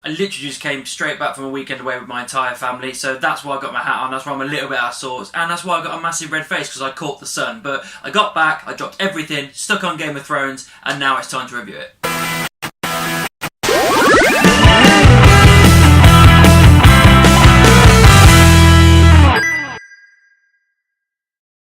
I literally just came straight back from a weekend away with my entire family, so that's why I got my hat on, that's why I'm a little bit out of sorts, and that's why I got a massive red face, because I caught the sun. But I got back, I dropped everything, stuck on Game of Thrones, and now it's time to review it.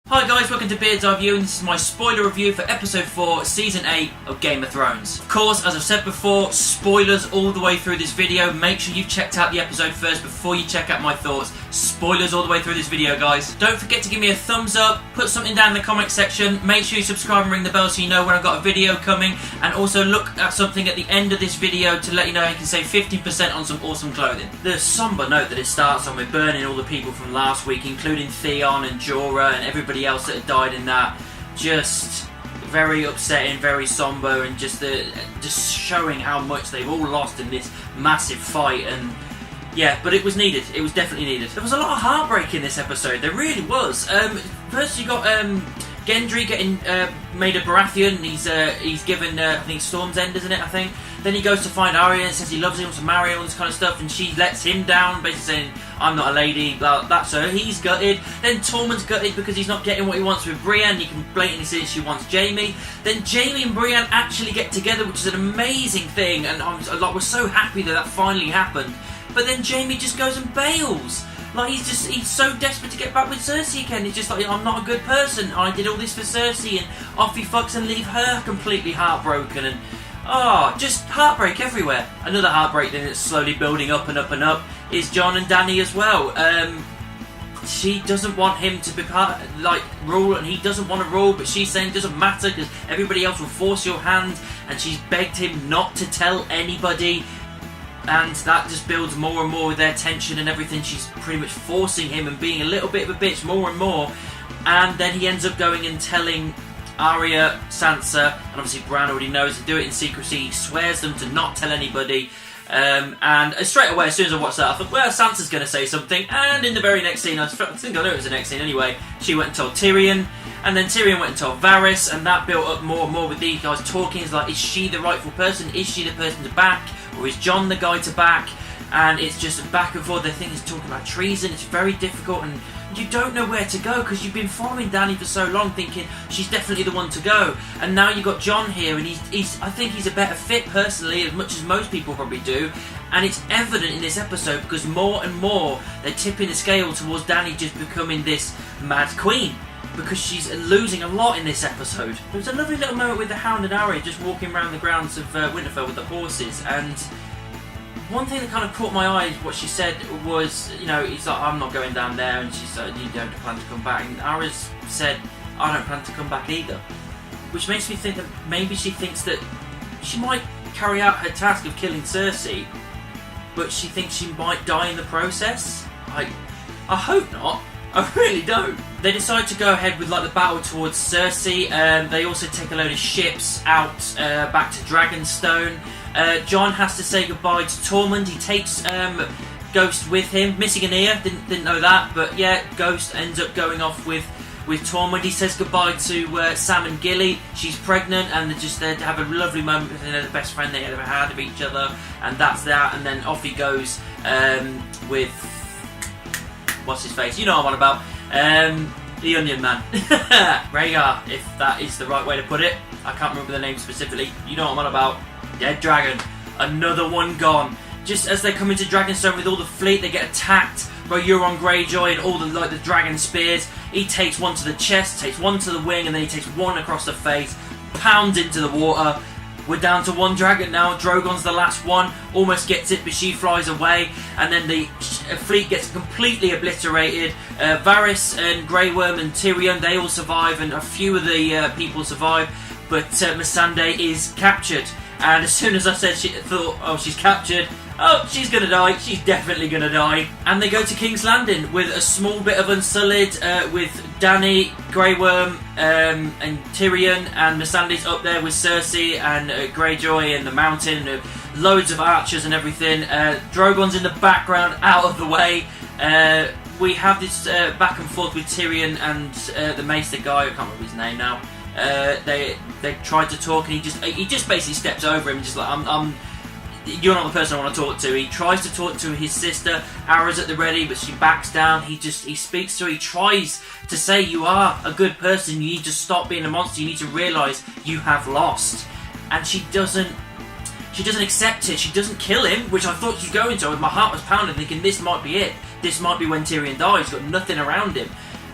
Hi guys, welcome to Beard's Eye View, and this is my spoiler review for episode 4, season 8 of Game of Thrones. Of course, as I've said before, spoilers all the way through this video. Make sure you've checked out the episode first before you check out my thoughts. Spoilers all the way through this video, guys. Don't forget to give me a thumbs up, put something down in the comment section, make sure you subscribe and ring the bell so you know when I've got a video coming, and also look at something at the end of this video to let you know you can save 15% on some awesome clothing. The somber note that it starts on with burning all the people from last week, including Theon and Jorah and everybody else that had died in that, just very upsetting, very somber, and just showing how much they've all lost in this massive fight. And yeah, but it was needed. It was definitely needed. There was a lot of heartbreak in this episode. There really was. First you got Gendry getting made a Baratheon. He's given I think Storm's End, isn't it? I think. Then he goes to find Arya and says he loves her, wants to marry her, all this kind of stuff, and she lets him down, basically saying, I'm not a lady, blah, that's her. He's gutted. Then Tormund's gutted because he's not getting what he wants with Brienne. You can blatantly see she wants Jaime. Then Jaime and Brienne actually get together, which is an amazing thing, and I was so happy that finally happened. But then Jaime just goes and bails. Like, he's so desperate to get back with Cersei again. He's just like, I'm not a good person. I did all this for Cersei, and off he fucks and leave her completely heartbroken. And just heartbreak everywhere. Another heartbreak then that's slowly building up and up and up is Jon and Dany as well. She doesn't want him to be rule, and he doesn't want to rule, but she's saying it doesn't matter because everybody else will force your hand, and she's begged him not to tell anybody. And that just builds more and more with their tension and everything. She's pretty much forcing him and being a little bit of a bitch more and more. And then he ends up going and telling Arya, Sansa, and obviously Bran already knows to do it in secrecy. He swears them to not tell anybody. And straight away, as soon as I watched that, I thought, well, Sansa's going to say something. And in the very next scene, I think I knew it was the next scene anyway, she went and told Tyrion. And then Tyrion went and told Varys, and that built up more and more with these guys talking. It's like, is she the rightful person? Is she the person to back? Or is Jon the guy to back? And it's just back and forth. They think he's talking about treason. It's very difficult, and you don't know where to go because you've been following Dany for so long, thinking she's definitely the one to go. And now you've got Jon here, and I think he's a better fit personally, as much as most people probably do. And it's evident in this episode because more and more they're tipping the scale towards Dany just becoming this mad queen, because she's losing a lot in this episode. There was a lovely little moment with the Hound and Arya just walking around the grounds of Winterfell with the horses, and one thing that kind of caught my eye, what she said was, he's like, I'm not going down there, and she said, you don't plan to come back, and Arya said, I don't plan to come back either. Which makes me think that maybe she thinks that she might carry out her task of killing Cersei, but she thinks she might die in the process. I hope not. I really don't. They decide to go ahead with the battle towards Cersei. They also take a load of ships out back to Dragonstone. Jon has to say goodbye to Tormund. He takes Ghost with him, missing an ear. Didn't know that, but yeah, Ghost ends up going off with Tormund. He says goodbye to Sam and Gilly. She's pregnant, and they're just there to have a lovely moment. They're the best friend they ever had of each other, and that's that. And then off he goes with, what's his face? You know what I'm on about. The Onion Man. Rhaegar, if that is the right way to put it. I can't remember the name specifically. You know what I'm on about. Dead dragon. Another one gone. Just as they come into Dragonstone with all the fleet, they get attacked by Euron Greyjoy and all the dragon spears. He takes one to the chest, takes one to the wing, and then he takes one across the face, pounds into the water. We're down to one dragon now. Drogon's the last one. Almost gets it, but she flies away. And then the fleet gets completely obliterated. Varys and Grey Worm and Tyrion, they all survive, and a few of the people survive. But Missandei is captured. And as soon as I said she's captured, she's going to die. She's definitely going to die. And they go to King's Landing with a small bit of Unsullied, with Dany, Grey Worm, and Tyrion, and Missandei's up there with Cersei and Greyjoy and the Mountain, and loads of archers and everything. Drogon's in the background, out of the way. We have this back and forth with Tyrion and the Maester guy. I can't remember his name now. They tried to talk, and he just basically steps over him, just like, you're not the person I want to talk to. He tries to talk to his sister, arrows at the ready, but she backs down. He speaks to her. He tries to say, you are a good person. You need to stop being a monster. You need to realise you have lost. And she doesn't accept it. She doesn't kill him, which I thought she's going to. My heart was pounding, thinking this might be it. This might be when Tyrion dies. He's got nothing around him.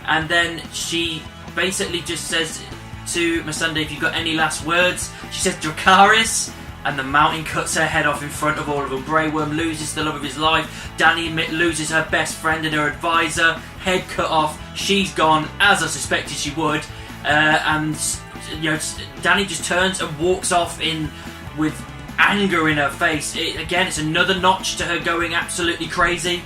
And then she basically just says to Missandei, if you've got any last words, she says Dracarys, and the mountain cuts her head off in front of all of them. Grey Worm loses the love of his life. Dany loses her best friend and her advisor. Head cut off. She's gone, as I suspected she would. And you know, Dany just turns and walks off with anger in her face. Again, it's another notch to her going absolutely crazy.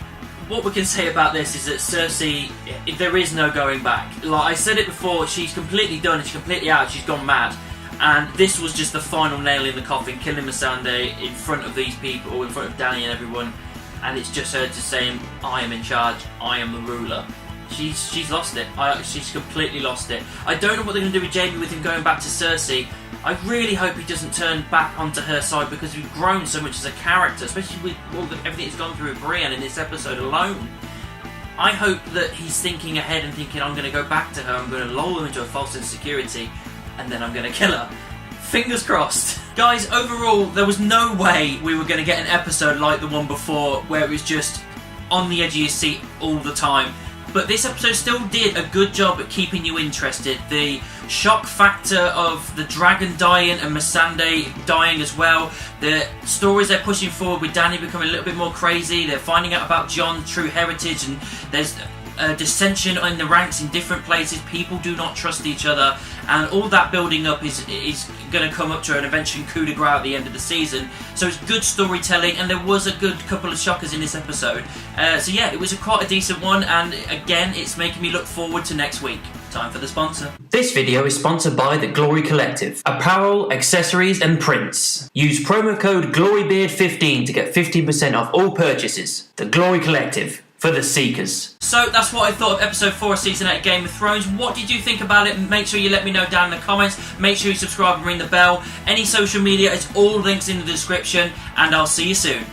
What we can say about this is that Cersei, there is no going back. Like I said it before, she's completely done, she's completely out, she's gone mad. And this was just the final nail in the coffin, killing Missandei in front of these people, in front of Dany and everyone. And it's just her just saying, I am in charge, I am the ruler. She's lost it. She's completely lost it. I don't know what they're going to do with Jaime with him going back to Cersei. I really hope he doesn't turn back onto her side, because we've grown so much as a character, especially with everything he's gone through with Brienne in this episode alone. I hope that he's thinking ahead and thinking, I'm going to go back to her, I'm going to lull her into a false insecurity, and then I'm going to kill her. Fingers crossed. Guys, overall, there was no way we were going to get an episode like the one before, where it was just on the edge of your seat all the time. But this episode still did a good job at keeping you interested. The shock factor of the dragon dying and Missandei dying as well. The stories they're pushing forward with Dany becoming a little bit more crazy. They're finding out about Jon's true heritage, and there's dissension in the ranks in different places. People do not trust each other, and all that building up is going to come up to an eventual coup de grace at the end of the season. So it's good storytelling, and there was a good couple of shockers in this episode. So yeah, it was quite a decent one, and again, it's making me look forward to next week. Time for the sponsor. This video is sponsored by The Glory Collective. Apparel, accessories and prints. Use promo code GLORYBEARD15 to get 15% off all purchases. The Glory Collective. For the Seekers. So that's what I thought of episode 4 of season 8 of Game of Thrones. What did you think about it? Make sure you let me know down in the comments. Make sure you subscribe and ring the bell. Any social media, it's all links in the description, and I'll see you soon.